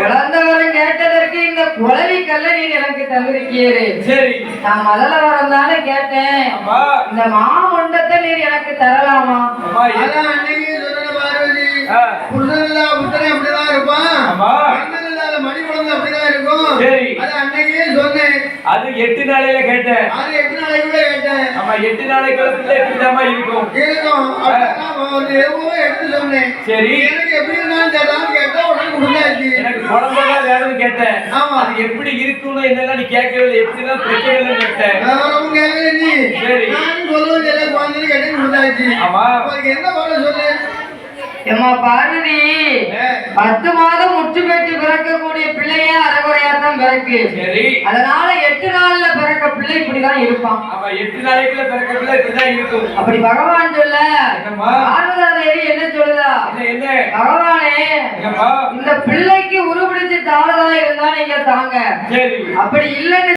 குழந்தவரம் கேட்டதற்கு இந்த குளவி கல்ல நீர் எனக்கு தந்திருக்கீரு. சரி, நான் முதல்ல வரம் தானே கேட்டேன். இந்த மாமுண்டத்தை நீர் எனக்கு தரலாமா? அன்னைக்கு சொன்ன பார்வதி, புருஷன் அப்படிதான் இருப்பான், மணி குழந்தை அப்படிதான் இருக்கும். அது அன்னைக்கே சொன்னேன். அது 8 நாளையில கேட்டேன். அது 8 நாளைக்குள்ள கேட்டேன். ஆமா, 8 நாளைக்குள்ள பிள்ளை எப்படிதாமா இருக்கும்? எடுத்து சொன்னேன். சரி, எனக்கு எப்படி இருந்தாலும் கேட்டா உடனே கொடுத்தாச்சு. எனக்கு குழந்தைதான் வேணும்னு கேட்டேன். ஆமா, அது எப்படி இருக்குன்னு என்னெல்லாம் நீ கேட்கவில்லை, எப்படிதான் பிரச்சனை கேட்டேன். கேட்கல நீ. சரி, நானும் சொல்லுவேன் குழந்தைன்னு கேட்டேன் கொடுத்தாச்சு. ஆமா, என்ன பண்ண சொல்லு? ஏமா பார்வதி, 10 மாதம் முற்று பெற்று பிறக்கக்கூடிய பிள்ளையே அரைகுறையா தான் பிறக்கு. சரி, அதனால 8 நாள்ல பிறக்க பிள்ளை இப்படிதான் இருப்பான். ஆமா, 8 நாளைக்குள்ள பிறக்க பிள்ளை இப்படிதான் இருக்கும். அப்படி பகவான் சொல்ல பார்வதா தேவி என்ன சொல்லுதா? என்ன பகவானே, இந்த பிள்ளைக்கு உருபிடிச்சு தாழதா இருந்தா நீங்க தாங்க. சரி, அப்படி இல்லைன்னு